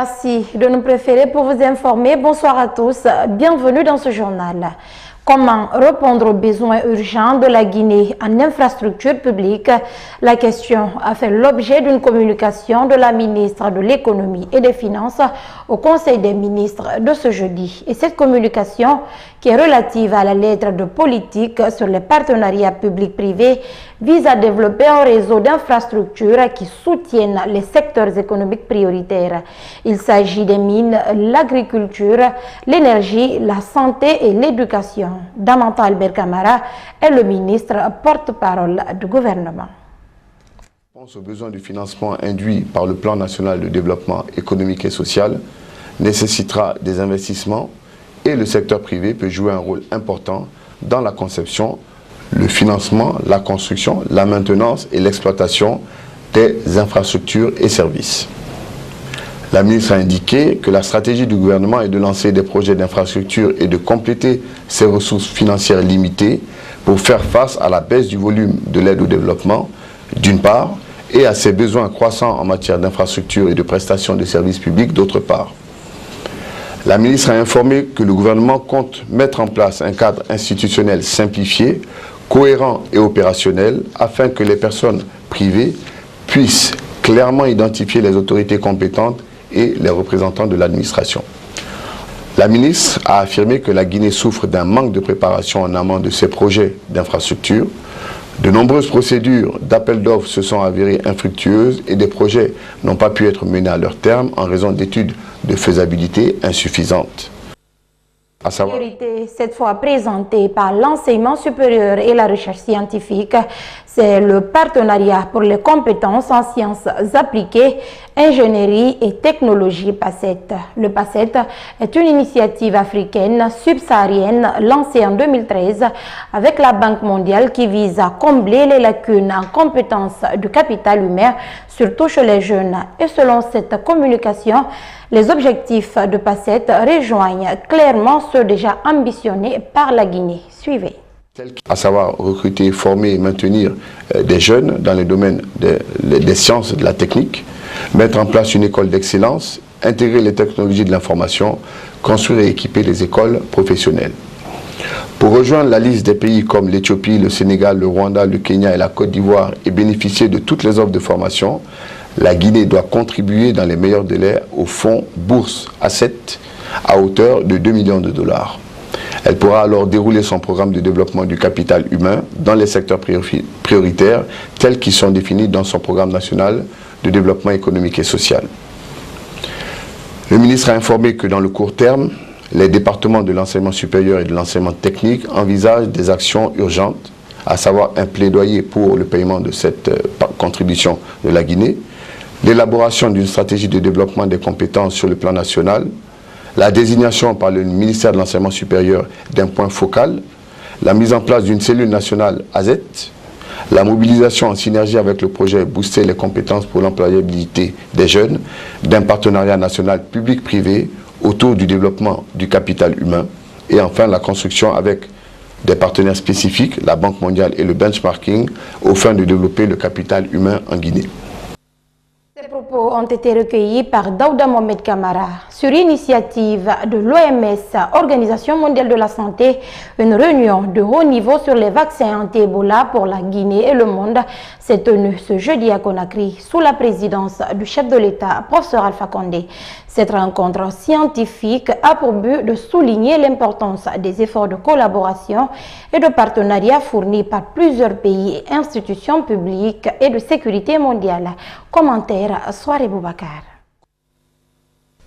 Merci de nous préférer pour vous informer. Bonsoir à tous. Bienvenue dans ce journal. Comment répondre aux besoins urgents de la Guinée en infrastructure publique? La question a fait l'objet d'une communication de la ministre de l'Économie et des Finances au Conseil des ministres de ce jeudi. Et cette communication, qui est relative à la lettre de politique sur les partenariats publics-privés, vise à développer un réseau d'infrastructures qui soutiennent les secteurs économiques prioritaires. Il s'agit des mines, l'agriculture, l'énergie, la santé et l'éducation. Damanta Albert Camara est le ministre porte-parole du gouvernement. Aux besoins du financement induit par le plan national de développement économique et social nécessitera des investissements et le secteur privé peut jouer un rôle important dans la conception, le financement, la construction, la maintenance et l'exploitation des infrastructures et services. La ministre a indiqué que la stratégie du gouvernement est de lancer des projets d'infrastructure et de compléter ses ressources financières limitées pour faire face à la baisse du volume de l'aide au développement, d'une part, et à ses besoins croissants en matière d'infrastructure et de prestations de services publics, d'autre part. La ministre a informé que le gouvernement compte mettre en place un cadre institutionnel simplifié, cohérent et opérationnel afin que les personnes privées puissent clairement identifier les autorités compétentes et les représentants de l'administration. La ministre a affirmé que la Guinée souffre d'un manque de préparation en amont de ses projets d'infrastructure. De nombreuses procédures d'appel d'offres se sont avérées infructueuses et des projets n'ont pas pu être menés à leur terme en raison d'études de faisabilité insuffisantes. Priorité cette fois présentée par l'enseignement supérieur et la recherche scientifique, c'est le partenariat pour les compétences en sciences appliquées, ingénierie et technologie PACET. Le PACET est une initiative africaine subsaharienne lancée en 2013 avec la Banque mondiale qui vise à combler les lacunes en compétences du capital humain, surtout chez les jeunes. Et selon cette communication, les objectifs de PACET rejoignent clairement ceux déjà ambitionnés par la Guinée. Suivez. À savoir recruter, former et maintenir des jeunes dans le domaine des sciences et de la technique, mettre en place une école d'excellence, intégrer les technologies de l'information, construire et équiper les écoles professionnelles. Pour rejoindre la liste des pays comme l'Éthiopie, le Sénégal, le Rwanda, le Kenya et la Côte d'Ivoire et bénéficier de toutes les offres de formation, la Guinée doit contribuer dans les meilleurs délais au fonds Bourse Asset à hauteur de 2 millions de dollars. Elle pourra alors dérouler son programme de développement du capital humain dans les secteurs prioritaires tels qu'ils sont définis dans son programme national de développement économique et social. Le ministre a informé que dans le court terme, les départements de l'enseignement supérieur et de l'enseignement technique envisagent des actions urgentes, à savoir un plaidoyer pour le paiement de cette contribution de la Guinée, l'élaboration d'une stratégie de développement des compétences sur le plan national, la désignation par le ministère de l'Enseignement supérieur d'un point focal, la mise en place d'une cellule nationale AZET, la mobilisation en synergie avec le projet Booster les compétences pour l'employabilité des jeunes, d'un partenariat national public-privé autour du développement du capital humain, et enfin la construction avec des partenaires spécifiques, la Banque mondiale et le benchmarking, aux fins de développer le capital humain en Guinée. Ces propos ont été recueillis par Daouda Mohamed Kamara. Sur initiative de l'OMS, Organisation mondiale de la santé, une réunion de haut niveau sur les vaccins anti-Ebola pour la Guinée et le monde s'est tenue ce jeudi à Conakry sous la présidence du chef de l'État, professeur Alpha Condé. Cette rencontre scientifique a pour but de souligner l'importance des efforts de collaboration et de partenariat fournis par plusieurs pays et institutions publiques et de sécurité mondiale. Commentaire Soirée Boubacar.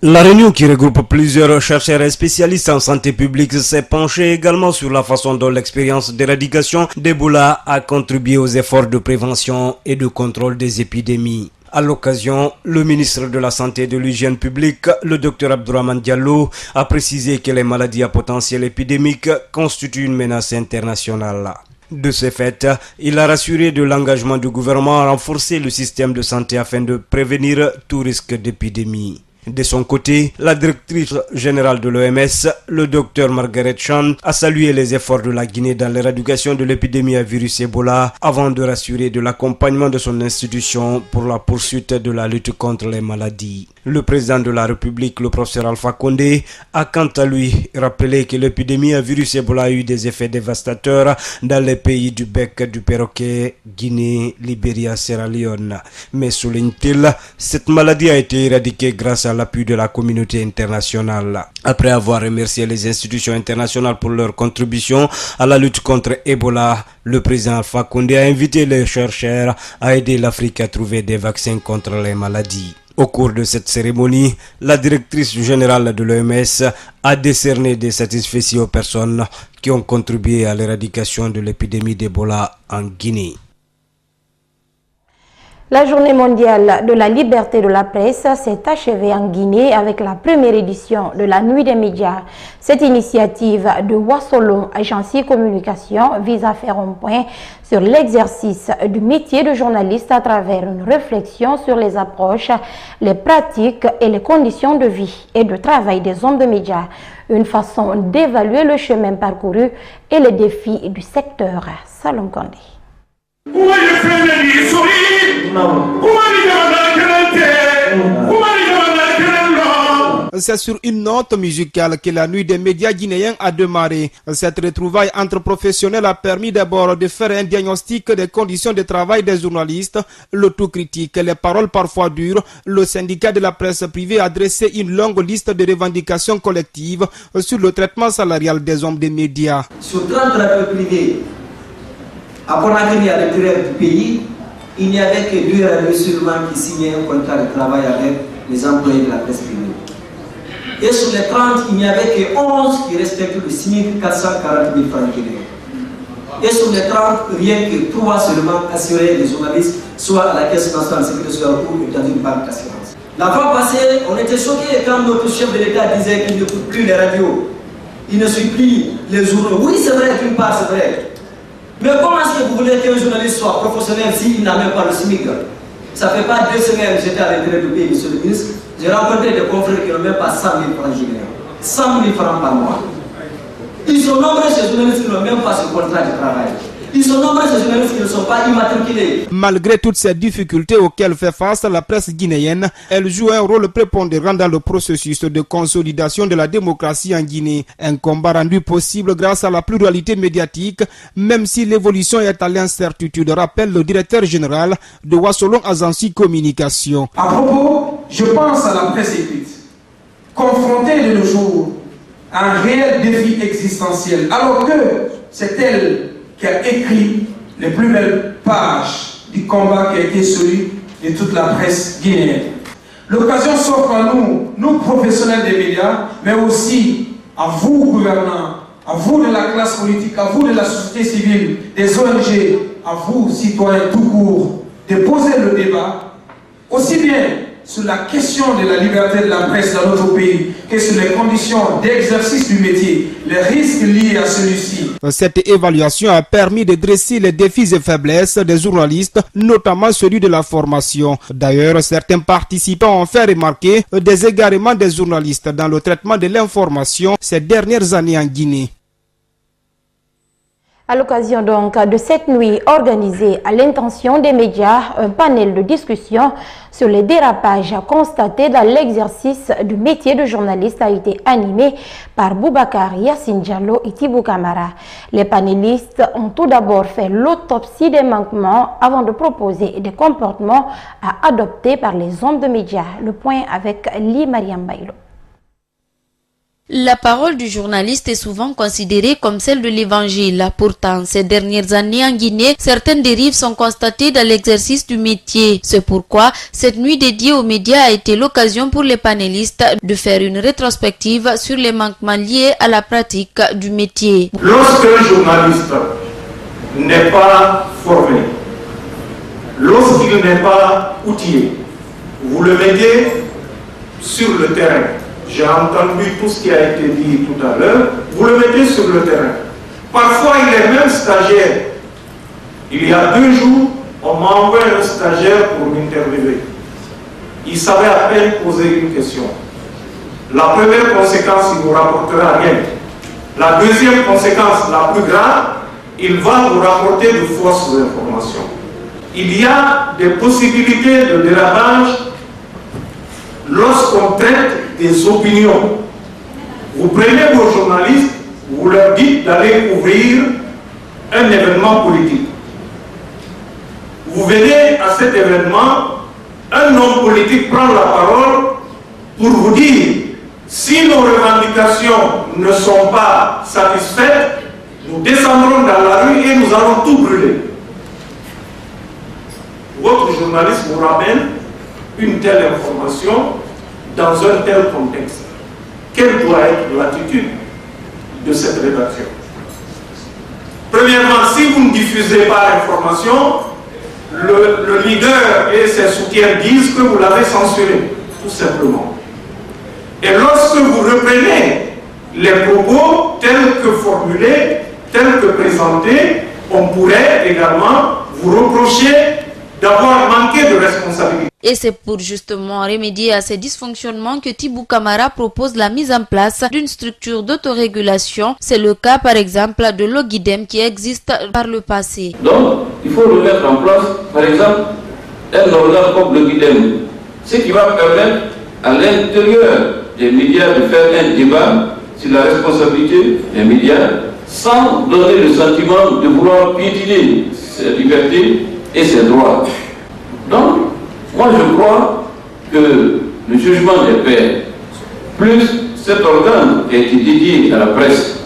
La réunion qui regroupe plusieurs chercheurs et spécialistes en santé publique s'est penchée également sur la façon dont l'expérience d'éradication d'Ebola a contribué aux efforts de prévention et de contrôle des épidémies. À l'occasion, le ministre de la Santé et de l'Hygiène publique, le Dr Abdourahmane Diallo, a précisé que les maladies à potentiel épidémique constituent une menace internationale. De ce fait, il a rassuré de l'engagement du gouvernement à renforcer le système de santé afin de prévenir tout risque d'épidémie. De son côté, la directrice générale de l'OMS, le Dr Margaret Chan, a salué les efforts de la Guinée dans l'éradication de l'épidémie à virus Ebola avant de rassurer de l'accompagnement de son institution pour la poursuite de la lutte contre les maladies. Le président de la République, le professeur Alpha Condé, a quant à lui rappelé que l'épidémie à virus Ebola a eu des effets dévastateurs dans les pays du bec du perroquet, Guinée, Libéria, Sierra Leone. Mais souligne-t-il, cette maladie a été éradiquée grâce à l'appui de la communauté internationale. Après avoir remercié les institutions internationales pour leur contribution à la lutte contre Ebola, le président Alpha Condé a invité les chercheurs à aider l'Afrique à trouver des vaccins contre les maladies. Au cours de cette cérémonie, la directrice générale de l'OMS a décerné des satisfecits aux personnes qui ont contribué à l'éradication de l'épidémie d'Ebola en Guinée. La journée mondiale de la liberté de la presse s'est achevée en Guinée avec la première édition de la Nuit des médias. Cette initiative de Wassolon, agence communication, vise à faire un point sur l'exercice du métier de journaliste à travers une réflexion sur les approches, les pratiques et les conditions de vie et de travail des hommes de médias. Une façon d'évaluer le chemin parcouru et les défis du secteur. Salom Kandé. C'est sur une note musicale que la nuit des médias guinéens a démarré. Cette retrouvaille entre professionnels a permis d'abord de faire un diagnostic des conditions de travail des journalistes, l'autocritique, les paroles parfois dures. Le syndicat de la presse privée a dressé une longue liste de revendications collectives sur le traitement salarial des hommes des médias. Sur 30 radios privées, à Conakry, à l'intérieur du pays, il n'y avait que 2 radios seulement qui signaient un contrat de travail avec les employés de la presse privée. Et sur les 30, il n'y avait que 11 qui respectaient le 6 440 000 francs guinéens. Et sur les 30, rien que 3 seulement assuraient les journalistes, soit à la Caisse nationale de sécurité sociale ou dans une banque d'assurance. La fois passée, on était choqués quand notre chef de l'État disait qu'il n'écoute plus les radios. Il ne suit plus les journaux. Oui, c'est vrai, d'une part, c'est vrai. Mais comment est-ce que vous voulez qu'un journaliste soit professionnel s'il n'a même pas le SMIC? Ça fait pas 2 semaines que j'étais à l'intérieur du pays, monsieur le ministre. J'ai rencontré des confrères qui n'ont même pas 100 000 francs guinéens. 100 000 francs par mois. Ils sont nombreux ces journalistes qui n'ont même pas ce contrat de travail. Ils sont nombreux ces journalistes qui ne sont pas immatriculés. Malgré toutes ces difficultés auxquelles fait face la presse guinéenne, elle joue un rôle prépondérant dans le processus de consolidation de la démocratie en Guinée. Un combat rendu possible grâce à la pluralité médiatique, même si l'évolution est à l'incertitude, rappelle le directeur général de Wassolon Agence Communication. À propos, je pense à la presse écrite, confrontée de nos jours à un réel défi existentiel, alors que c'est elle qui a écrit les plus belles pages du combat qui a été celui de toute la presse guinéenne. L'occasion s'offre à nous, nous professionnels des médias, mais aussi à vous gouvernants, à vous de la classe politique, à vous de la société civile, des ONG, à vous citoyens tout court, de poser le débat, aussi bien sur la question de la liberté de la presse dans notre pays que sur les conditions d'exercice du métier, les risques liés à celui-ci. Cette évaluation a permis de dresser les défis et faiblesses des journalistes, notamment celui de la formation. D'ailleurs, certains participants ont fait remarquer des égarements des journalistes dans le traitement de l'information ces dernières années en Guinée. À l'occasion donc de cette nuit organisée à l'intention des médias, un panel de discussion sur les dérapages constatés dans l'exercice du métier de journaliste a été animé par Boubacar Yassine Diallo et Thibou Camara. Les panélistes ont tout d'abord fait l'autopsie des manquements avant de proposer des comportements à adopter par les hommes de médias. Le point avec Li Mariam Bailo. La parole du journaliste est souvent considérée comme celle de l'évangile. Pourtant, ces dernières années en Guinée, certaines dérives sont constatées dans l'exercice du métier. C'est pourquoi cette nuit dédiée aux médias a été l'occasion pour les panélistes de faire une rétrospective sur les manquements liés à la pratique du métier. Lorsqu'un journaliste n'est pas formé, lorsqu'il n'est pas outillé, vous le mettez sur le terrain. J'ai entendu tout ce qui a été dit tout à l'heure. Vous le mettez sur le terrain. Parfois, il est même stagiaire. Il y a 2 jours, on m'a envoyé un stagiaire pour m'interviewer. Il savait à peine poser une question. La première conséquence, il ne vous rapportera rien. La deuxième conséquence, la plus grave, il va vous rapporter de fausses informations. Il y a des possibilités de dérapage lorsqu'on traite des opinions. Vous prenez vos journalistes, vous leur dites d'aller couvrir un événement politique. Vous venez à cet événement, un homme politique prend la parole pour vous dire si nos revendications ne sont pas satisfaites, nous descendrons dans la rue et nous allons tout brûler. Votre journaliste vous ramène une telle information dans un tel contexte. Quelle doit être l'attitude de cette rédaction? Premièrement, si vous ne diffusez pas l'information, le leader et ses soutiens disent que vous l'avez censuré, tout simplement. Et lorsque vous reprenez les propos tels que formulés, tels que présentés, on pourrait également vous reprocher d'avoir manqué de responsabilité. Et c'est pour justement remédier à ces dysfonctionnements que Tibou Camara propose la mise en place d'une structure d'autorégulation. C'est le cas par exemple de l'Ogidem qui existe par le passé. Donc, il faut remettre en place, par exemple, un organe comme l'Ogidem, ce qui va permettre à l'intérieur des médias de faire un débat sur la responsabilité des médias sans donner le sentiment de vouloir piétiner ses libertés et ses droits. Donc, moi je crois que le jugement des pairs, plus cet organe qui a été dédié à la presse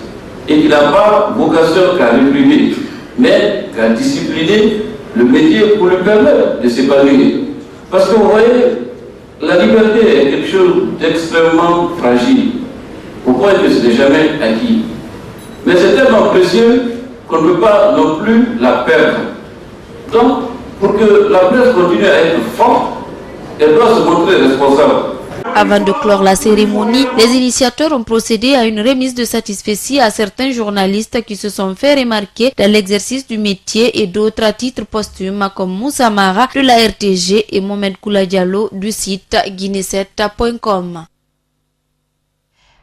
et qui n'a pas vocation qu'à réprimer, mais qu'à discipliner le métier pour lui permettre de s'épanouir. Parce que vous voyez, la liberté est quelque chose d'extrêmement fragile, au point que ce n'est jamais acquis. Mais c'est tellement précieux qu'on ne peut pas non plus la perdre. Donc, pour que la presse continue à être forte, elle doit se montrer responsable. Avant de clore la cérémonie, les initiateurs ont procédé à une remise de satisfecit à certains journalistes qui se sont fait remarquer dans l'exercice du métier et d'autres à titre posthume comme Moussa Mara de la RTG et Mohamed Koula Diallo du site guinée7.com.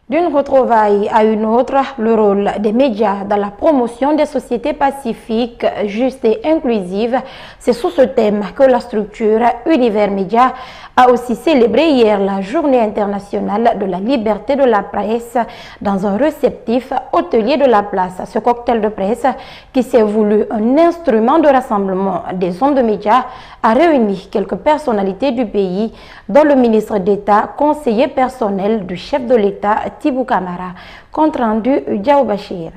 D'une retrouvaille à une autre, le rôle des médias dans la promotion des sociétés pacifiques, justes et inclusives, c'est sous ce thème que la structure Univers Média a aussi célébré hier la Journée internationale de la liberté de la presse dans un réceptif hôtelier de la place. Ce cocktail de presse, qui s'est voulu un instrument de rassemblement des hommes de médias, a réuni quelques personnalités du pays, dont le ministre d'État, conseiller personnel du chef de l'État, Tibou Camara. Compte rendu Diao Bachir.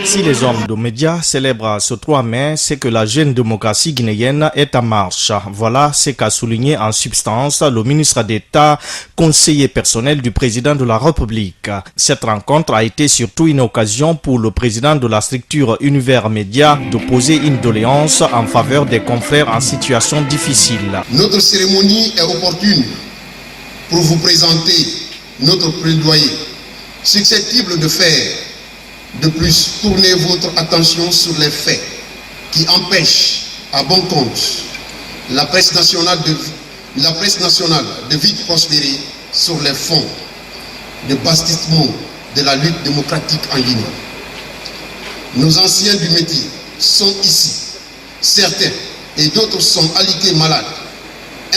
Si les hommes de médias célèbrent ce 3 mai, c'est que la jeune démocratie guinéenne est en marche. Voilà ce qu'a souligné en substance le ministre d'État, conseiller personnel du président de la République. Cette rencontre a été surtout une occasion pour le président de la structure Univers Média de poser une doléance en faveur des confrères en situation difficile. Notre cérémonie est opportune pour vous présenter notre plaidoyer susceptible de faire de plus tourner votre attention sur les faits qui empêchent à bon compte la presse nationale de vite prospérer sur les fonds de bastissement de la lutte démocratique en Guinée. Nos anciens du métier sont ici, certains et d'autres sont aliqués malades,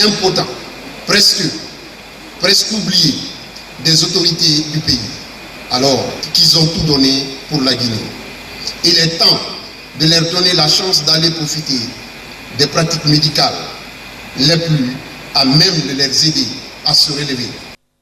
impotents, presque oubliés des autorités du pays, alors qu'ils ont tout donné pour la Guinée. Il est temps de leur donner la chance d'aller profiter des pratiques médicales les plus à même de les aider à se relever.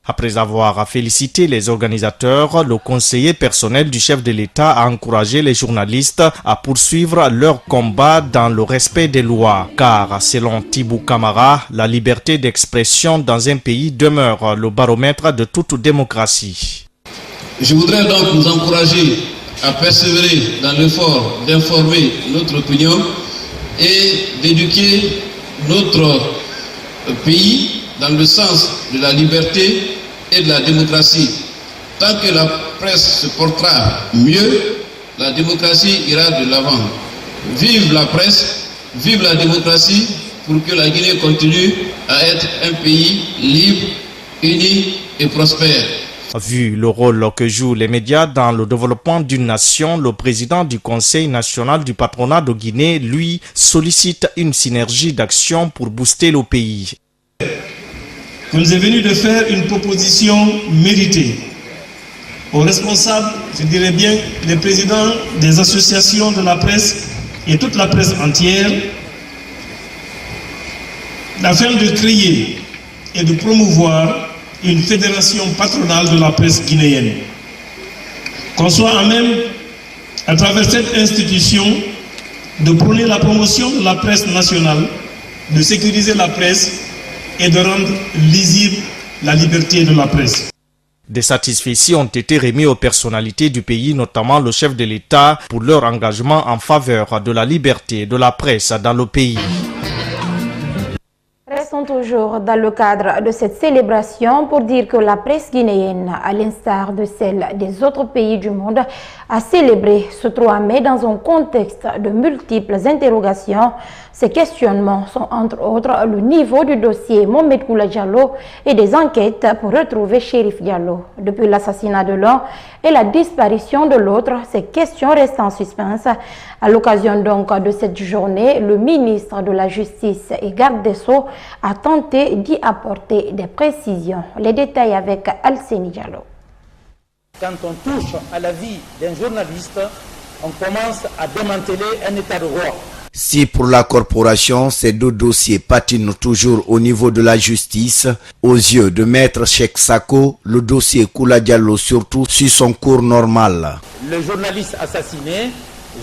Après avoir félicité les organisateurs, le conseiller personnel du chef de l'État a encouragé les journalistes à poursuivre leur combat dans le respect des lois. Car, selon Tibou Camara, la liberté d'expression dans un pays demeure le baromètre de toute démocratie. Je voudrais donc vous encourager à persévérer dans l'effort d'informer notre opinion et d'éduquer notre pays dans le sens de la liberté et de la démocratie. Tant que la presse se portera mieux, la démocratie ira de l'avant. Vive la presse, vive la démocratie pour que la Guinée continue à être un pays libre, uni et prospère. Vu le rôle que jouent les médias dans le développement d'une nation, le président du Conseil national du patronat de Guinée, lui, sollicite une synergie d'action pour booster le pays. que nous est venu de faire une proposition méritée aux responsables, je dirais bien les présidents des associations de la presse et toute la presse entière, afin de créer et de promouvoir une fédération patronale de la presse guinéenne. Qu'on soit à même, à travers cette institution, de prôner la promotion de la presse nationale, de sécuriser la presse et de rendre lisible la liberté de la presse. Des satisfecits ont été remis aux personnalités du pays, notamment le chef de l'État, pour leur engagement en faveur de la liberté de la presse dans le pays. Restons toujours dans le cadre de cette célébration pour dire que la presse guinéenne, à l'instar de celle des autres pays du monde, a célébré ce 3 mai dans un contexte de multiples interrogations. Ces questionnements sont entre autres le niveau du dossier Mohamed Koula Diallo et des enquêtes pour retrouver Chérif Diallo. Depuis l'assassinat de l'un et la disparition de l'autre, ces questions restent en suspens. À l'occasion donc de cette journée, le ministre de la Justice et garde des Sceaux a tenté d'y apporter des précisions. Les détails avec Alseni Diallo. Quand on touche à la vie d'un journaliste, on commence à démanteler un état de droit. Si pour la corporation, ces deux dossiers patinent toujours au niveau de la justice, aux yeux de Maître Cheikh Sako, le dossier Koula Diallo surtout suit son cours normal. Le journaliste assassiné,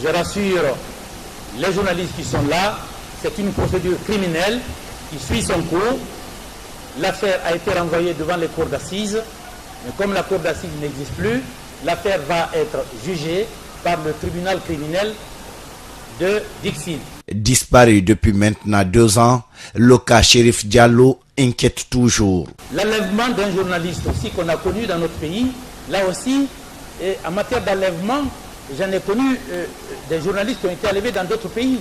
je rassure les journalistes qui sont là, c'est une procédure criminelle qui suit son cours. L'affaire a été renvoyée devant les cours d'assises, mais comme la cour d'assises n'existe plus, l'affaire va être jugée par le tribunal criminel de Dixine. Disparu depuis maintenant 2 ans, le cas Chérif Diallo inquiète toujours. L'enlèvement d'un journaliste aussi qu'on a connu dans notre pays, là aussi, et en matière d'enlèvement, j'en ai connu des journalistes qui ont été enlevés dans d'autres pays,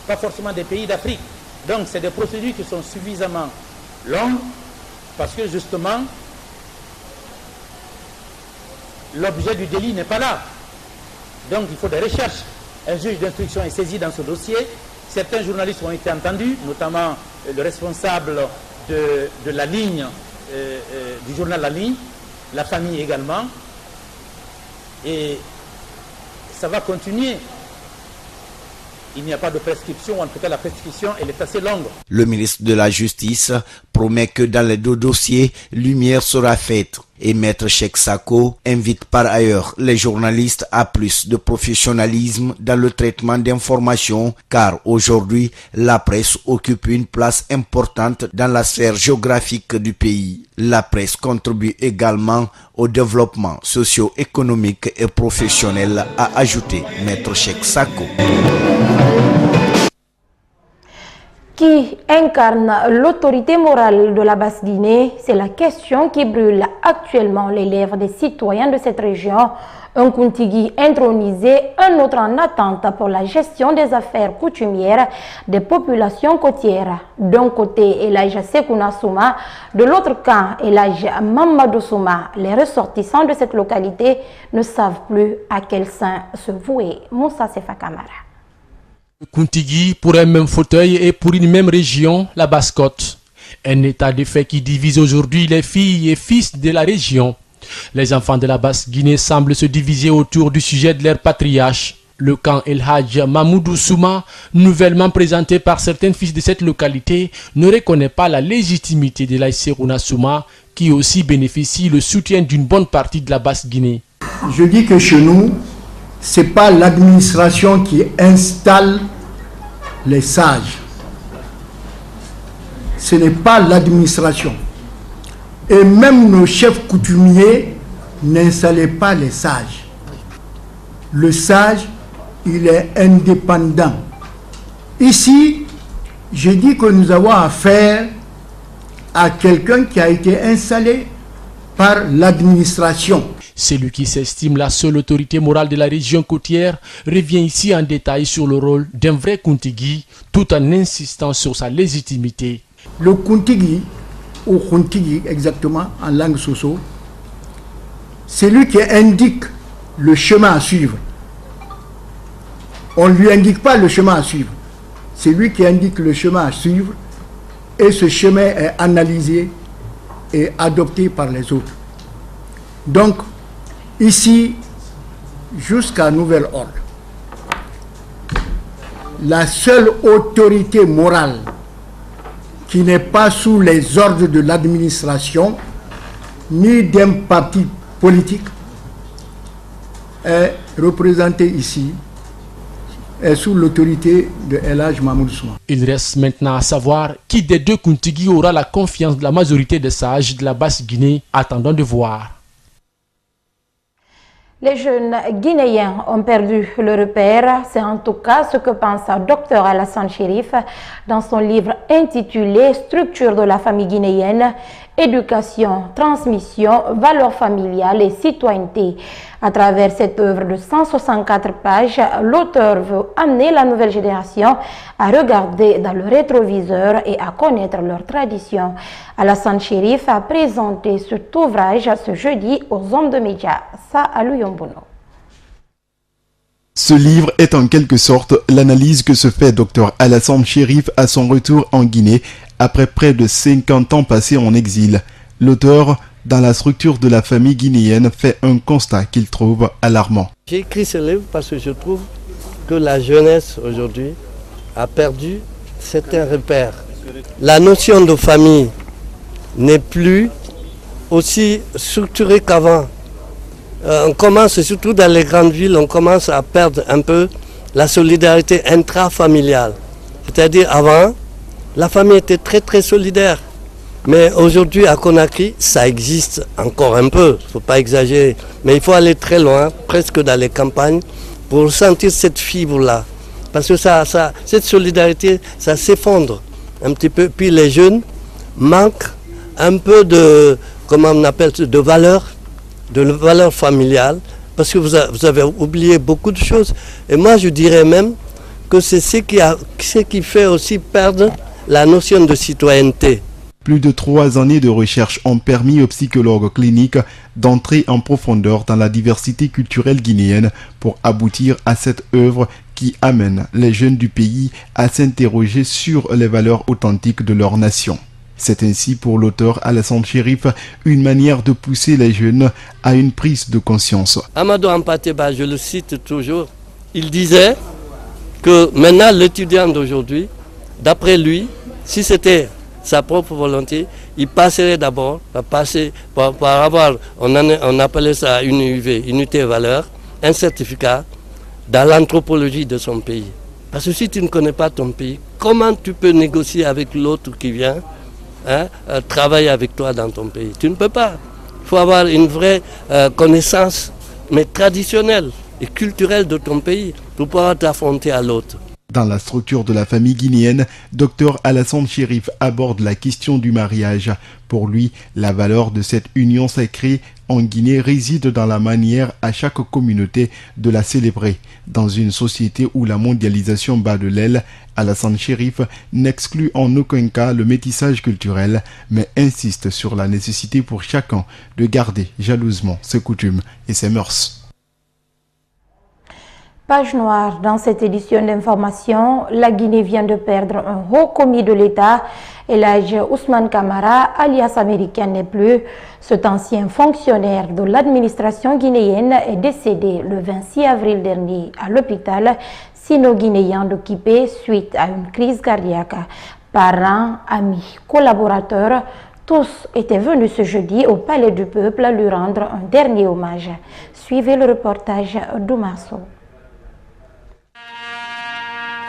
pas forcément des pays d'Afrique. Donc c'est des procédures qui sont suffisamment longues parce que justement, l'objet du délit n'est pas là. Donc il faut des recherches. Un juge d'instruction est saisi dans ce dossier. Certains journalistes ont été entendus, notamment le responsable de la ligne, du journal La Ligne, la famille également. Et ça va continuer. Il n'y a pas de prescription, ou en tout cas la prescription elle est assez longue. Le ministre de la Justice promet que dans les 2 dossiers, lumière sera faite. Et Maître Cheikh Sako invite par ailleurs les journalistes à plus de professionnalisme dans le traitement d'informations, car aujourd'hui, la presse occupe une place importante dans la sphère géographique du pays. La presse contribue également au développement socio-économique et professionnel, a ajouté Maître Cheikh Sako. Qui incarne l'autorité morale de la Basse-Guinée? C'est la question qui brûle actuellement les lèvres des citoyens de cette région. Un Kuntigi intronisé, un autre en attente pour la gestion des affaires coutumières des populations côtières. D'un côté, Elijah Sekouna Souma, de l'autre camp, Elijah Mamadou Souma. Les ressortissants de cette localité ne savent plus à quel sein se vouer. Moussa Sefa Kamara. Kuntigi pour un même fauteuil et pour une même région, la Basse-Côte. Un état de fait qui divise aujourd'hui les filles et fils de la région. Les enfants de la Basse-Guinée semblent se diviser autour du sujet de leur patriarche. Le camp El Hadj Mamoudou Souma, nouvellement présenté par certains fils de cette localité, ne reconnaît pas la légitimité de l'Aïssérouna Souma, qui aussi bénéficie le soutien d'une bonne partie de la Basse-Guinée. Je dis que chez nous, ce n'est pas l'administration qui installe les sages. Ce n'est pas l'administration. Et même nos chefs coutumiers n'installaient pas les sages. Le sage, il est indépendant. Ici, je dis que nous avons affaire à quelqu'un qui a été installé par l'administration. Celui qui s'estime la seule autorité morale de la région côtière revient ici en détail sur le rôle d'un vrai Kuntigi, tout en insistant sur sa légitimité. Le Kuntigi, ou Kuntigi exactement en langue soso, c'est lui qui indique le chemin à suivre. On ne lui indique pas le chemin à suivre. C'est lui qui indique le chemin à suivre et ce chemin est analysé et adoptée par les autres. Donc, ici, jusqu'à nouvel ordre, la seule autorité morale qui n'est pas sous les ordres de l'administration ni d'un parti politique est représentée ici, est sous l'autorité de El Hadj Mahmoud Ousmane. Il reste maintenant à savoir qui des deux Kuntigi aura la confiance de la majorité des sages de la Basse-Guinée, attendant de voir. Les jeunes Guinéens ont perdu le repère. C'est en tout cas ce que pense Dr Alassane Chérif dans son livre intitulé « Structure de la famille guinéenne, éducation, transmission, valeurs familiales et citoyenneté ». À travers cette œuvre de 164 pages, l'auteur veut amener la nouvelle génération à regarder dans le rétroviseur et à connaître leurs traditions. Alassane Chérif a présenté cet ouvrage ce jeudi aux hommes de médias. Ça à Luyombono. Ce livre est en quelque sorte l'analyse que se fait Dr Alassane Chérif à son retour en Guinée après près de 50 ans passés en exil. L'auteur, dans la structure de la famille guinéenne, fait un constat qu'il trouve alarmant. J'ai écrit ce livre parce que je trouve que la jeunesse aujourd'hui a perdu certains repères. La notion de famille n'est plus aussi structurée qu'avant. On commence, surtout dans les grandes villes, on commence à perdre un peu la solidarité intrafamiliale. C'est-à-dire avant, la famille était très très solidaire. Mais aujourd'hui à Conakry, ça existe encore un peu, il ne faut pas exagérer. Mais il faut aller très loin, presque dans les campagnes, pour sentir cette fibre-là. Parce que cette solidarité, ça s'effondre un petit peu. Puis les jeunes manquent un peu de, comment on appelle, de valeur familiale, parce que vous avez oublié beaucoup de choses. Et moi je dirais même que c'est ce qui fait aussi perdre la notion de citoyenneté. Plus de 3 années de recherche ont permis aux psychologues cliniques d'entrer en profondeur dans la diversité culturelle guinéenne pour aboutir à cette œuvre qui amène les jeunes du pays à s'interroger sur les valeurs authentiques de leur nation. C'est ainsi pour l'auteur Alassane Chérif une manière de pousser les jeunes à une prise de conscience. Amadou Hampâté-Bâ, je le cite toujours, il disait que maintenant l'étudiant d'aujourd'hui, d'après lui, si c'était sa propre volonté, il passerait d'abord par avoir, on appelait ça une UV, unité valeur, un certificat dans l'anthropologie de son pays. Parce que si tu ne connais pas ton pays, comment tu peux négocier avec l'autre qui vient travailler avec toi dans ton pays? Tu ne peux pas. Il faut avoir une vraie connaissance, mais traditionnelle et culturelle de ton pays pour pouvoir t'affronter à l'autre. Dans la structure de la famille guinéenne, Dr Alassane Chérif aborde la question du mariage. Pour lui, la valeur de cette union sacrée en Guinée réside dans la manière à chaque communauté de la célébrer. Dans une société où la mondialisation bat de l'aile, Alassane Chérif n'exclut en aucun cas le métissage culturel, mais insiste sur la nécessité pour chacun de garder jalousement ses coutumes et ses mœurs. Page noire dans cette édition d'information, la Guinée vient de perdre un haut commis de l'État. El Hadj Ousmane Camara, alias américain n'est plus. Cet ancien fonctionnaire de l'administration guinéenne est décédé le 26 avril dernier à l'hôpital sino-guinéen de Kipé suite à une crise cardiaque. Parents, amis, collaborateurs, tous étaient venus ce jeudi au Palais du Peuple lui rendre un dernier hommage. Suivez le reportage d'Oumarso.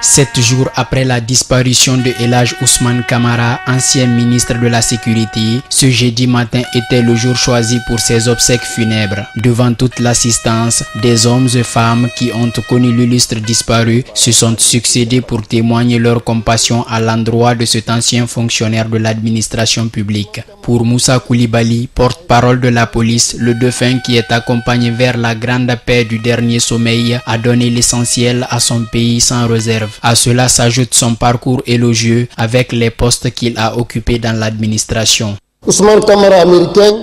7 jours après la disparition de El Hadj Ousmane Camara, ancien ministre de la Sécurité, ce jeudi matin était le jour choisi pour ses obsèques funèbres. Devant toute l'assistance, des hommes et femmes qui ont connu l'illustre disparu se sont succédés pour témoigner leur compassion à l'endroit de cet ancien fonctionnaire de l'administration publique. Pour Moussa Koulibaly, porte-parole de la police, le défunt qui est accompagné vers la grande paix du dernier sommeil a donné l'essentiel à son pays sans réserve. À cela s'ajoute son parcours élogieux avec les postes qu'il a occupés dans l'administration. Ousmane Camara, américain,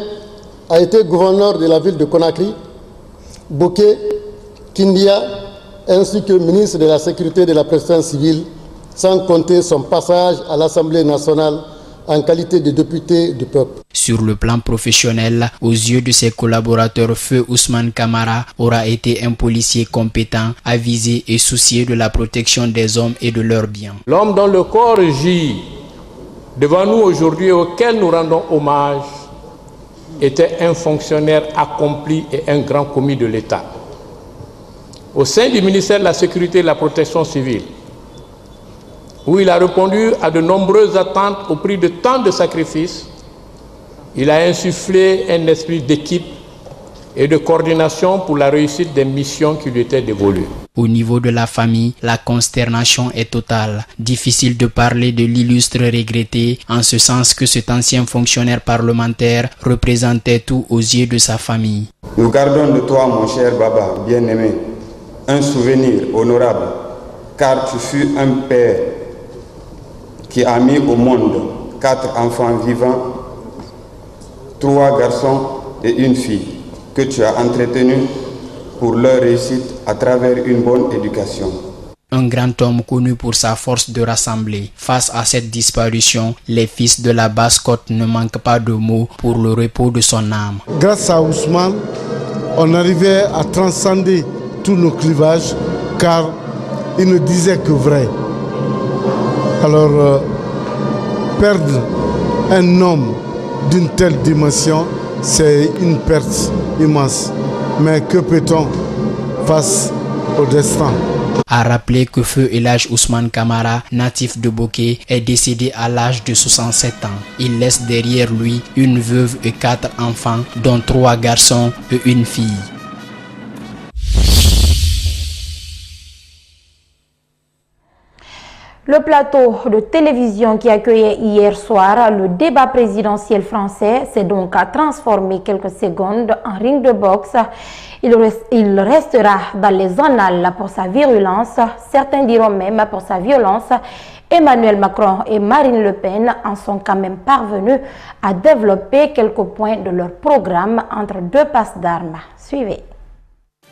a été gouverneur de la ville de Conakry, Boké, Kindia, ainsi que ministre de la Sécurité de la Présidence civile, sans compter son passage à l'Assemblée nationale en qualité de député du peuple. Sur le plan professionnel, aux yeux de ses collaborateurs, Feu Ousmane Camara aura été un policier compétent, avisé et soucieux de la protection des hommes et de leurs biens. L'homme dont le corps gît devant nous aujourd'hui, auquel nous rendons hommage, était un fonctionnaire accompli et un grand commis de l'État. Au sein du ministère de la Sécurité et de la Protection civile, où il a répondu à de nombreuses attentes au prix de tant de sacrifices, il a insufflé un esprit d'équipe et de coordination pour la réussite des missions qui lui étaient dévolues. Au niveau de la famille, la consternation est totale. Difficile de parler de l'illustre regretté, en ce sens que cet ancien fonctionnaire parlementaire représentait tout aux yeux de sa famille. Nous gardons de toi, mon cher Baba, bien-aimé, un souvenir honorable, car tu fus un père qui a mis au monde 4 enfants vivants, 3 garçons et une fille, que tu as entretenus pour leur réussite à travers une bonne éducation. Un grand homme connu pour sa force de rassembler. Face à cette disparition, les fils de la Basse-Côte ne manquent pas de mots pour le repos de son âme. Grâce à Ousmane, on arrivait à transcender tous nos clivages, car il ne disait que vrai. Alors, perdre un homme d'une telle dimension, c'est une perte immense. Mais que peut-on face au destin? A rappeler que Feu Elhadj Ousmane Camara, natif de Boké, est décédé à l'âge de 67 ans. Il laisse derrière lui une veuve et 4 enfants, dont 3 garçons et une fille. Le plateau de télévision qui accueillait hier soir le débat présidentiel français s'est donc transformé quelques secondes en ring de boxe. Il restera dans les annales pour sa virulence, certains diront même pour sa violence. Emmanuel Macron et Marine Le Pen en sont quand même parvenus à développer quelques points de leur programme entre deux passes d'armes. Suivez.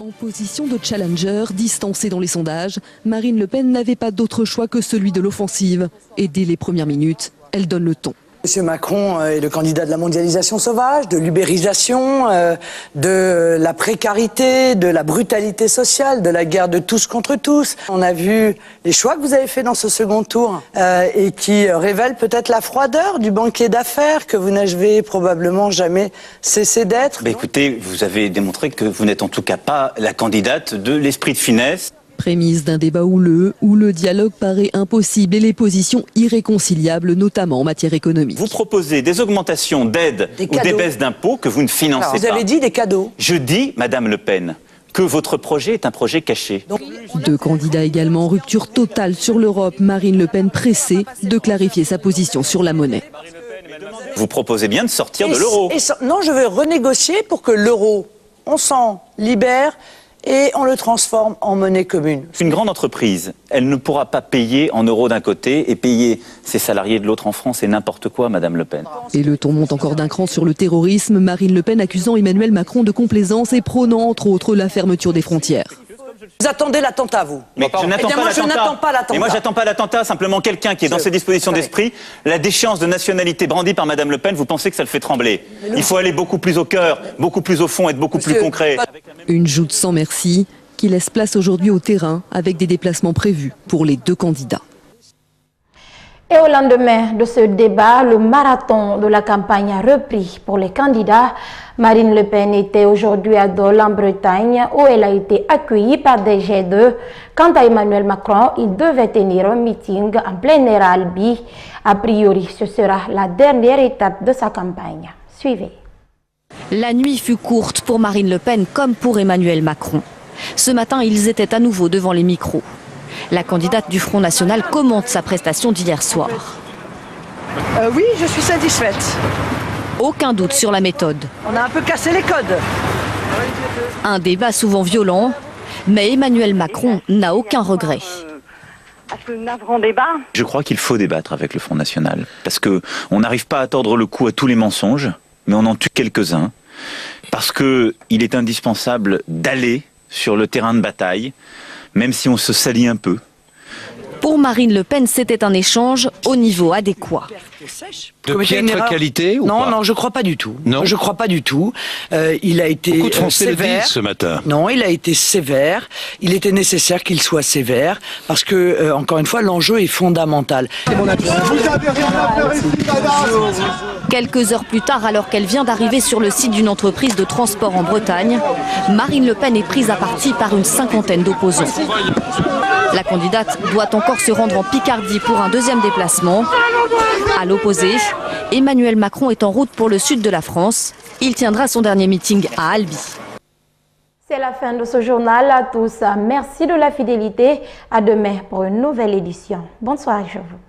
En position de challenger, distancée dans les sondages, Marine Le Pen n'avait pas d'autre choix que celui de l'offensive. Et dès les premières minutes, elle donne le ton. Monsieur Macron est le candidat de la mondialisation sauvage, de l'ubérisation, de la précarité, de la brutalité sociale, de la guerre de tous contre tous. On a vu les choix que vous avez faits dans ce second tour et qui révèlent peut-être la froideur du banquier d'affaires que vous n'avez probablement jamais cessé d'être. Écoutez, vous avez démontré que vous n'êtes en tout cas pas la candidate de l'esprit de finesse. Prémisse d'un débat houleux où le dialogue paraît impossible et les positions irréconciliables, notamment en matière économique. Vous proposez des augmentations d'aides ou des baisses d'impôts que vous ne financez pas. Vous avez dit des cadeaux. Je dis, Madame Le Pen, que votre projet est un projet caché. Deux candidats également en rupture totale sur l'Europe. Marine Le Pen pressée de clarifier sa position sur la monnaie. Vous proposez bien de sortir de l'euro. Non, je veux renégocier pour que l'euro, on s'en libère et on le transforme en monnaie commune. Une grande entreprise, elle ne pourra pas payer en euros d'un côté et payer ses salariés de l'autre en France, c'est n'importe quoi, Madame Le Pen. Et le ton monte encore d'un cran sur le terrorisme, Marine Le Pen accusant Emmanuel Macron de complaisance et prônant entre autres la fermeture des frontières. Vous attendez l'attentat, vous? Mais je n'attends pas l'attentat. Et moi, j'attends pas l'attentat. Simplement, quelqu'un qui est dans ses dispositions d'esprit, la déchéance de nationalité brandie par Madame Le Pen, vous pensez que ça le fait trembler? Il faut aller beaucoup plus au cœur, beaucoup plus au fond, être beaucoup plus concret. Une joute sans merci qui laisse place aujourd'hui au terrain avec des déplacements prévus pour les deux candidats. Et au lendemain de ce débat, le marathon de la campagne a repris pour les candidats. Marine Le Pen était aujourd'hui à Dole en Bretagne où elle a été accueillie par des G2. Quant à Emmanuel Macron, il devait tenir un meeting en plein air à Albi. A priori, ce sera la dernière étape de sa campagne. Suivez. La nuit fut courte pour Marine Le Pen comme pour Emmanuel Macron. Ce matin, ils étaient à nouveau devant les micros. La candidate du Front National commente sa prestation d'hier soir. Oui, je suis satisfaite. Aucun doute sur la méthode. On a un peu cassé les codes. Un débat souvent violent, mais Emmanuel Macron n'a aucun regret. Je crois qu'il faut débattre avec le Front National, parce qu'on n'arrive pas à tordre le cou à tous les mensonges, mais on en tue quelques-uns, parce qu'il est indispensable d'aller sur le terrain de bataille, même si on se salit un peu. Pour Marine Le Pen, c'était un échange au niveau adéquat. De piètre qualité ou Non, pas? non, je crois pas du tout. Non. Je crois pas du tout. Il a été Beaucoup de Français sévère. le disent ce matin. Non, il a été sévère. Il était nécessaire qu'il soit sévère parce que, encore une fois, l'enjeu est fondamental. Quelques heures plus tard, alors qu'elle vient d'arriver sur le site d'une entreprise de transport en Bretagne, Marine Le Pen est prise à partie par une cinquantaine d'opposants. La candidate doit encore se rendre en Picardie pour un deuxième déplacement. À l'opposé, Emmanuel Macron est en route pour le sud de la France. Il tiendra son dernier meeting à Albi. C'est la fin de ce journal à tous. Merci de la fidélité. À demain pour une nouvelle édition. Bonsoir à vous.